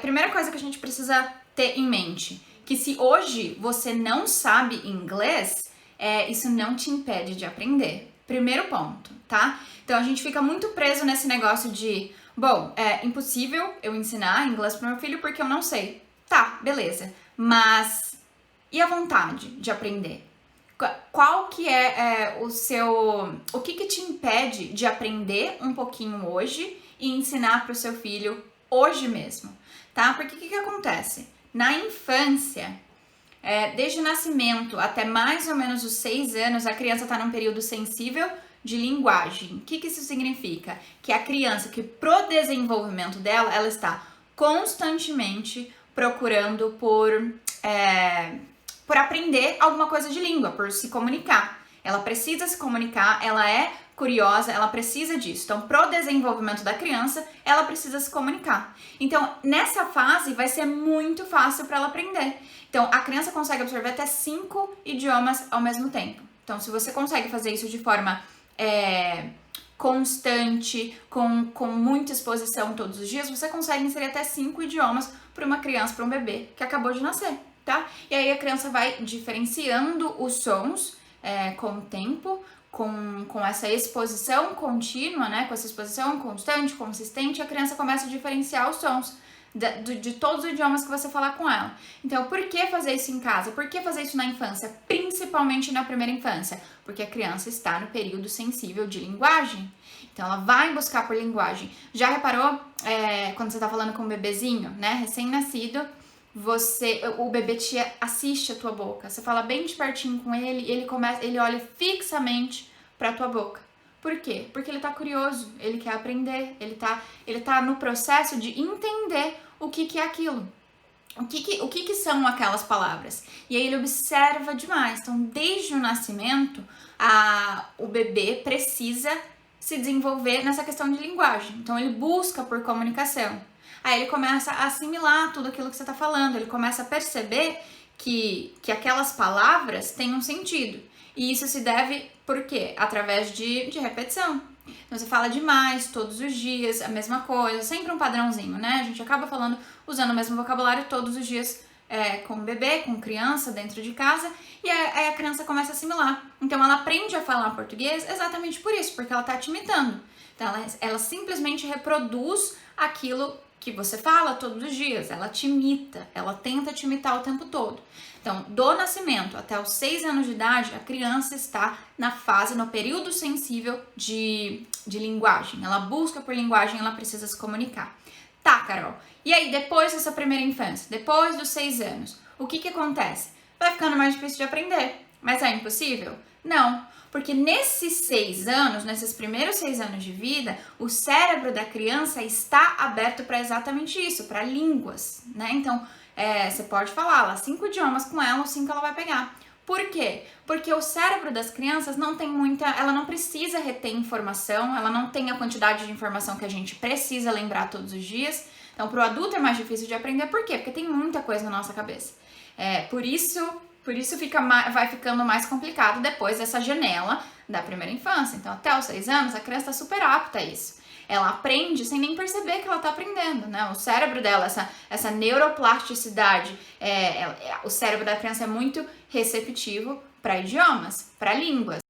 Primeira coisa que a gente precisa ter em mente, que se hoje você não sabe inglês, isso não te impede de aprender. Primeiro ponto, tá? Então a gente fica muito preso nesse negócio de, bom, é impossível eu ensinar inglês pro meu filho porque eu não sei. Tá, beleza. Mas e a vontade de aprender? Qual que o que te impede de aprender um pouquinho hoje e ensinar para o seu filho hoje mesmo, tá? Porque o que acontece? Na infância, desde o nascimento até mais ou menos os 6 anos, a criança está num período sensível de linguagem. O que isso significa? Que a criança, que pro desenvolvimento dela, ela está constantemente procurando por aprender alguma coisa de língua, por se comunicar. Ela precisa se comunicar, ela é curiosa, ela precisa disso. Então, pro desenvolvimento da criança, ela precisa se comunicar. Então, nessa fase, vai ser muito fácil para ela aprender. Então, a criança consegue absorver até 5 idiomas ao mesmo tempo. Então, se você consegue fazer isso de forma constante, com muita exposição todos os dias, você consegue inserir até 5 idiomas para uma criança, para um bebê que acabou de nascer, tá? E aí a criança vai diferenciando os sons com o tempo, com essa exposição contínua, né? Com essa exposição constante, consistente, a criança começa a diferenciar os sons de todos os idiomas que você falar com ela. Então, por que fazer isso em casa? Por que fazer isso na infância? Principalmente na primeira infância? Porque a criança está no período sensível de linguagem. Então, ela vai buscar por linguagem. Já reparou quando você está falando com um bebezinho, né? Recém-nascido, o bebê assiste a tua boca. Você fala bem de pertinho com ele e ele olha fixamente para a tua boca. Por quê? Porque ele tá curioso, ele quer aprender, ele tá no processo de entender o que é aquilo. O que são aquelas palavras? E aí ele observa demais. Então, desde o nascimento, o bebê precisa se desenvolver nessa questão de linguagem. Então, ele busca por comunicação. Aí ele começa a assimilar tudo aquilo que você tá falando, ele começa a perceber que aquelas palavras têm um sentido. E isso se deve, por quê? Através de repetição. Então você fala demais, todos os dias, a mesma coisa, sempre um padrãozinho, né? A gente acaba falando, usando o mesmo vocabulário todos os dias com o bebê, com criança, dentro de casa, e aí a criança começa a assimilar. Então ela aprende a falar português exatamente por isso, porque ela tá te imitando. Então ela simplesmente reproduz aquilo que você fala todos os dias, ela te imita, ela tenta te imitar o tempo todo. Então, do nascimento até os 6 anos de idade, a criança está no período sensível de linguagem. Ela busca por linguagem, ela precisa se comunicar. Tá, Carol. E aí, depois dessa primeira infância, depois dos 6 anos, o que acontece? Vai ficando mais difícil de aprender. Mas é impossível? Não. Porque nesses 6 anos, nesses primeiros 6 anos de vida, o cérebro da criança está aberto para exatamente isso, para línguas, né? Então, você pode falar lá 5 idiomas com ela, os 5 ela vai pegar. Por quê? Porque o cérebro das crianças ela não precisa reter informação, ela não tem a quantidade de informação que a gente precisa lembrar todos os dias. Então, para o adulto é mais difícil de aprender, por quê? Porque tem muita coisa na nossa cabeça. Por isso vai ficando mais complicado depois dessa janela da primeira infância. Então, até os 6 anos, a criança está super apta a isso. Ela aprende sem nem perceber que ela está aprendendo, né? O cérebro dela, essa neuroplasticidade, o cérebro da criança é muito receptivo para idiomas, para línguas.